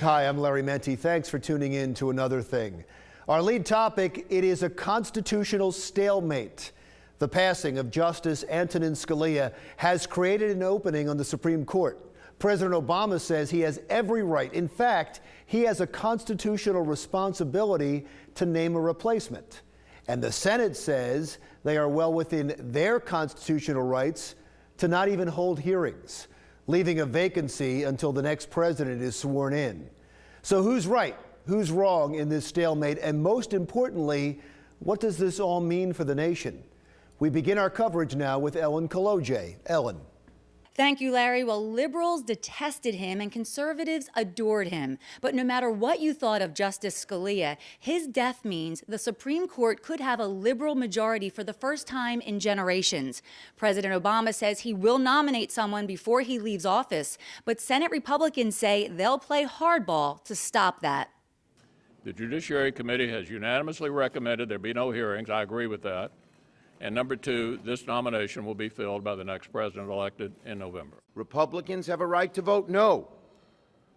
Hi, I'm Larry Menti. Thanks for tuning in to Another Thing. Our lead topic, it is a constitutional stalemate. The passing of Justice Antonin Scalia has created an opening on the Supreme Court. President Obama says he has every right. In fact, he has a constitutional responsibility to name a replacement. And the Senate says they are well within their constitutional rights to not even hold hearings, leaving a vacancy until the next president is sworn in. So who's right? Who's wrong in this stalemate? And most importantly, what does this all mean for the nation? We begin our coverage now with Ellen Kolodje. Ellen. Thank you, Larry. Well, liberals detested him and conservatives adored him. But no matter what you thought of Justice Scalia, his death means the Supreme Court could have a liberal majority for the first time in generations. President Obama says he will nominate someone before he leaves office, but Senate Republicans say they'll play hardball to stop that. The Judiciary Committee has unanimously recommended there be no hearings. I agree with that. And number two, this nomination will be filled by the next president elected in November. Republicans have a right to vote no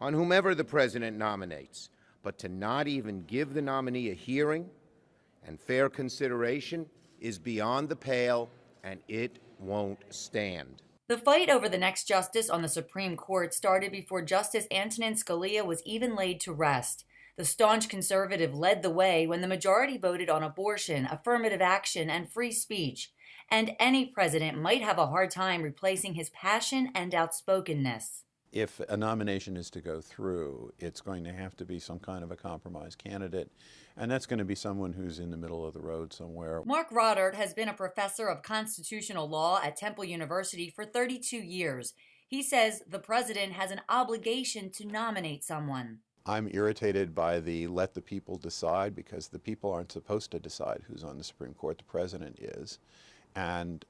on whomever the president nominates, but to not even give the nominee a hearing and fair consideration is beyond the pale, and it won't stand. The fight over the next justice on the Supreme Court started before Justice Antonin Scalia was even laid to rest. The staunch conservative led the way when the majority voted on abortion, affirmative action, and free speech. And any president might have a hard time replacing his passion and outspokenness. If a nomination is to go through, it's going to have to be some kind of a compromise candidate, and that's going to be someone who's in the middle of the road somewhere. Mark Rodert has been a professor of constitutional law at Temple University for 32 years. He says the president has an obligation to nominate someone. I'm irritated by the let the people decide, because the people aren't supposed to decide who's on the Supreme Court. The president is. And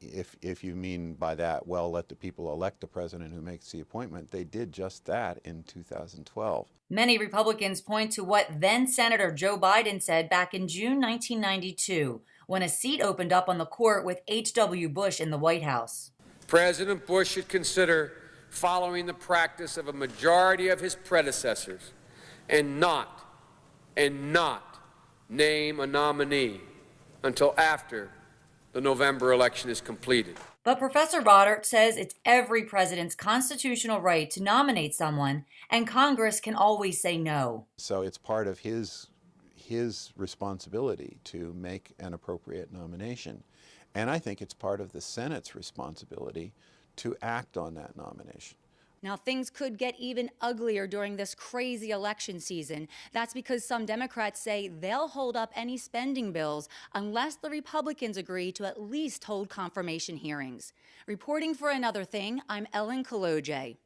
if you mean by that, well, let the people elect the president who makes the appointment, they did just that in 2012. Many Republicans point to what then-Senator Joe Biden said back in June 1992, when a seat opened up on the court with H.W. Bush in the White House. President Bush should consider following the practice of a majority of his predecessors and not name a nominee until after the November election is completed. But Professor Rodert says it's every president's constitutional right to nominate someone, and Congress can always say no. So it's part of his responsibility to make an appropriate nomination. And I think it's part of the Senate's responsibility to act on that nomination. Now, things could get even uglier during this crazy election season. That's because some Democrats say they'll hold up any spending bills unless the Republicans agree to at least hold confirmation hearings. Reporting for Another Thing, I'm Ellen Kolodje.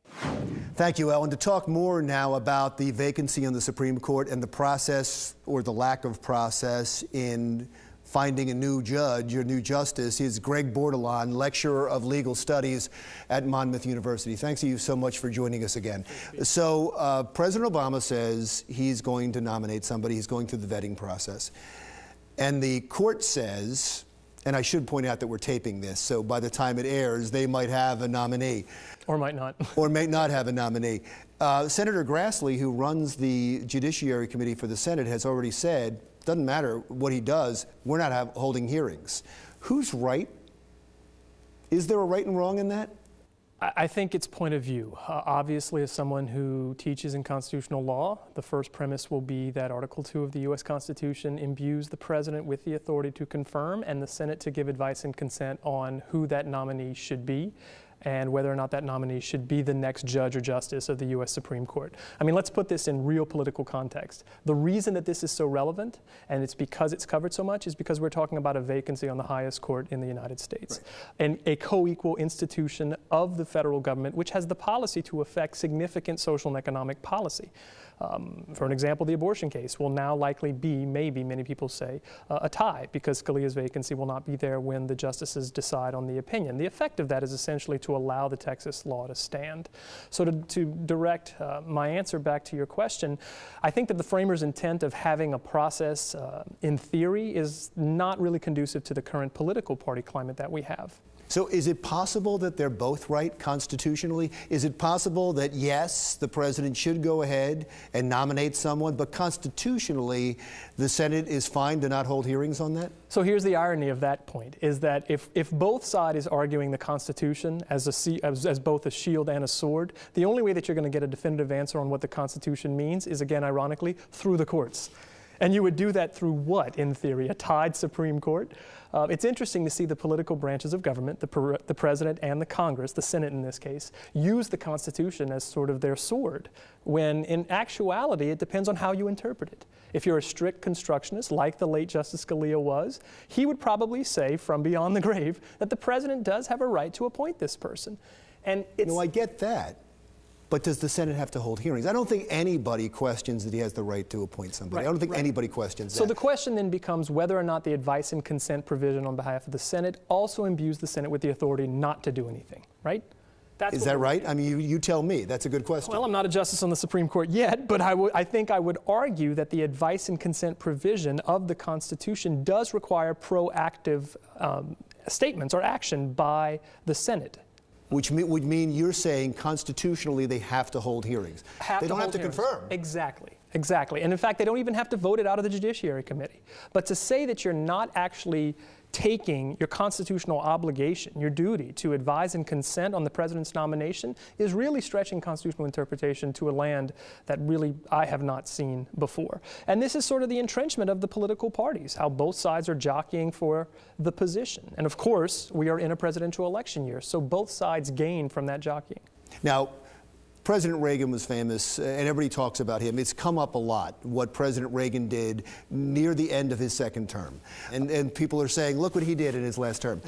Thank you, Ellen. To talk more now about the vacancy on the Supreme Court and the process, or the lack of process, in finding a new judge or new justice is Greg Bordelon, lecturer of legal studies at Monmouth University. Thanks to you so much for joining us again. So President Obama says he's going to nominate somebody. He's going through the vetting process. And the court says, and I should point out that we're taping this, so by the time it airs, they might have a nominee. Or might not. Or may not have a nominee. Senator Grassley, who runs the Judiciary Committee for the Senate, has already said, doesn't matter what he does, we're not holding hearings. Who's right? Is there a right and wrong in that? I think it's point of view. Obviously, as someone who teaches in constitutional law, the first premise will be that Article 2 of the U.S. Constitution imbues the president with the authority to confirm and the Senate to give advice and consent on who that nominee should be, and whether or not that nominee should be the next judge or justice of the U.S. Supreme Court. I mean, let's put this in real political context. The reason that this is so relevant, and it's because it's covered so much, is because we're talking about a vacancy on the highest court in the United States, and a co-equal institution of the federal government, which has the policy to affect significant social and economic policy. For an example, the abortion case will now likely be, maybe many people say, a tie, because Scalia's vacancy will not be there when the justices decide on the opinion. The effect of that is essentially to allow the Texas law to stand. So to direct my answer back to your question, I think that the framers' intent of having a process in theory is not really conducive to the current political party climate that we have. So is it possible that they're both right constitutionally? Is it possible that, yes, the president should go ahead and nominate someone, but constitutionally the Senate is fine to not hold hearings on that? So here's the irony of that point, is that if both sides is arguing the Constitution as both a shield and a sword, the only way that you're going to get a definitive answer on what the Constitution means is, again, ironically, through the courts. And you would do that through what, in theory? A tied Supreme Court? It's interesting to see the political branches of government, the president and the Congress, the Senate in this case, use the Constitution as sort of their sword, when in actuality it depends on how you interpret it. If you're a strict constructionist, like the late Justice Scalia was, he would probably say from beyond the grave that the president does have a right to appoint this person. And it's... No, I get that. But does the Senate have to hold hearings? I don't think anybody questions that he has the right to appoint somebody. Right, I don't think anybody questions that. So the question then becomes whether or not the advice and consent provision on behalf of the Senate also imbues the Senate with the authority not to do anything, right? Is that right? I mean, you tell me. That's a good question. Well, I'm not a justice on the Supreme Court yet, but I think I would argue that the advice and consent provision of the Constitution does require proactive statements or action by the Senate. Which would mean you're saying constitutionally they have to hold hearings. They don't have to confirm. Exactly, exactly. And in fact, they don't even have to vote it out of the Judiciary Committee. But to say that you're not actually taking your constitutional obligation, your duty to advise and consent on the president's nomination is really stretching constitutional interpretation to a land that really I have not seen before. And this is sort of the entrenchment of the political parties, how both sides are jockeying for the position. And of course, we are in a presidential election year, so both sides gain from that jockeying. Now, President Reagan was famous, and everybody talks about him. It's come up a lot, what President Reagan did near the end of his second term. And people are saying, look what he did in his last term.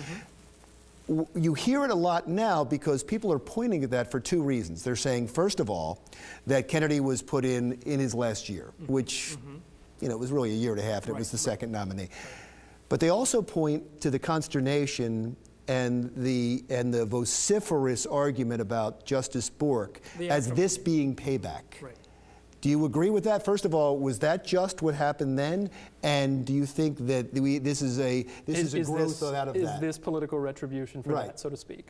You hear it a lot now because people are pointing at that for two reasons. They're saying, first of all, that Kennedy was put in his last year, which, you know, was really a year and a half, and it was the second nominee. But they also point to the consternation and the vociferous argument about Justice Bork as this being payback. Right. Do you agree with that? First of all, was that just what happened then? And do you think that this is a growth out of that? Is this political retribution for that, so to speak?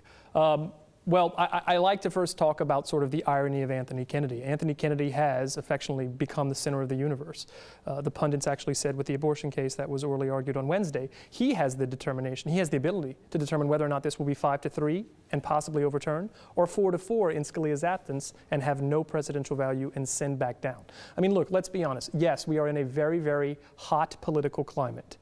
Well, I like to first talk about sort of the irony of Anthony Kennedy. Anthony Kennedy has affectionately become the center of the universe. The pundits actually said with the abortion case that was orally argued on Wednesday, he has the determination, he has the ability to determine whether or not this will be 5-3 and possibly overturned, or 4-4 in Scalia's absence and have no presidential value and send back down. I mean, look, let's be honest. Yes, we are in a very, very hot political climate.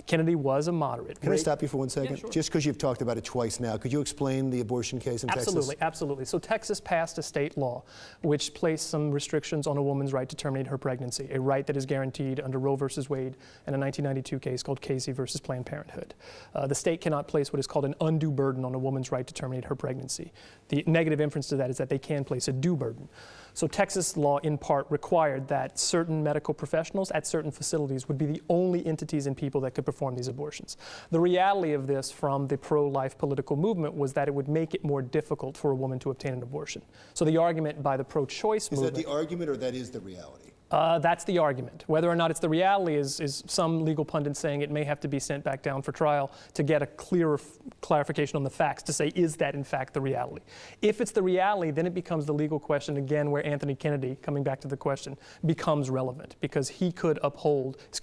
Kennedy was a moderate. Can I stop you for 1 second? Yeah, sure. Just because you've talked about it twice now, could you explain the abortion case in Texas? Absolutely, absolutely. So Texas passed a state law which placed some restrictions on a woman's right to terminate her pregnancy, a right that is guaranteed under Roe versus Wade and a 1992 case called Casey versus Planned Parenthood. The state cannot place what is called an undue burden on a woman's right to terminate her pregnancy. The negative inference to that is that they can place a due burden. So Texas law, in part, required that certain medical professionals at certain facilities would be the only entities and people that could perform these abortions. The reality of this from the pro-life political movement was that it would make it more difficult for a woman to obtain an abortion. So the argument by the pro-choice movement... Is that the argument or that is the reality? That's the argument. Whether or not it's the reality is some legal pundits saying it may have to be sent back down for trial to get a clearer clarification on the facts to say, is that in fact the reality? If it's the reality, then it becomes the legal question again where Anthony Kennedy, coming back to the question, becomes relevant because he could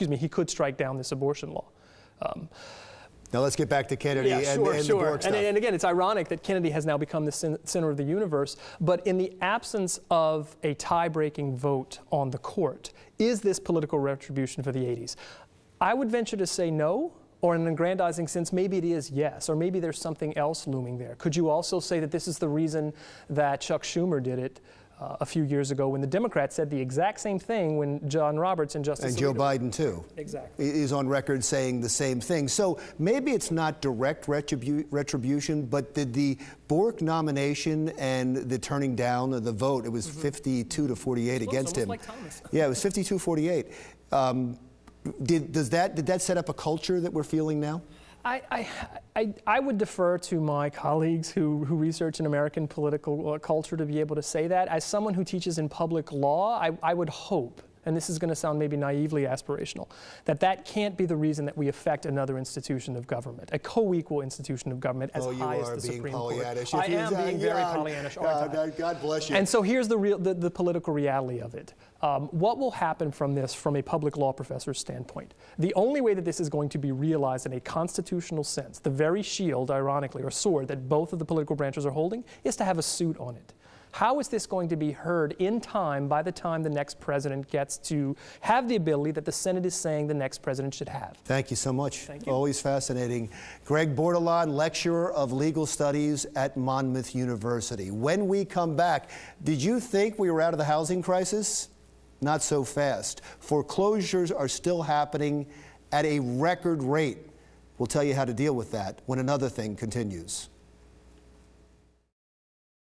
he could strike down this abortion law. Now let's get back to Kennedy and the Bork stuff. And again, it's ironic that Kennedy has now become the center of the universe, but in the absence of a tie-breaking vote on the court, is this political retribution for the 80s? I would venture to say no, or in an aggrandizing sense, maybe it is yes, or maybe there's something else looming there. Could you also say that this is the reason that Chuck Schumer did it a few years ago when the Democrats said the exact same thing when John Roberts and Justice Joe Biden, too. Exactly. Is on record saying the same thing. So maybe it's not direct retribution, but did the Bork nomination and the turning down of the vote, it was 52 to 48 against him. Like Thomas. Yeah, it was 52-48. Did that set up a culture that we're feeling now? I would defer to my colleagues who research in American political culture to be able to say that. As someone who teaches in public law, I would hope and this is going to sound maybe naively aspirational, that can't be the reason that we affect another institution of government, a co-equal institution of government as high as the Supreme Court. I am being very Pollyannish, aren't I? God bless you. And so here's the political reality of it. What will happen from this from a public law professor's standpoint? The only way that this is going to be realized in a constitutional sense, the very shield, ironically, or sword that both of the political branches are holding, is to have a suit on it. How is this going to be heard in time by the time the next president gets to have the ability that the Senate is saying the next president should have? Thank you so much. Thank you. Always fascinating. Greg Bordelon, lecturer of legal studies at Monmouth University. When we come back, did you think we were out of the housing crisis? Not so fast. Foreclosures are still happening at a record rate. We'll tell you how to deal with that when Another Thing continues.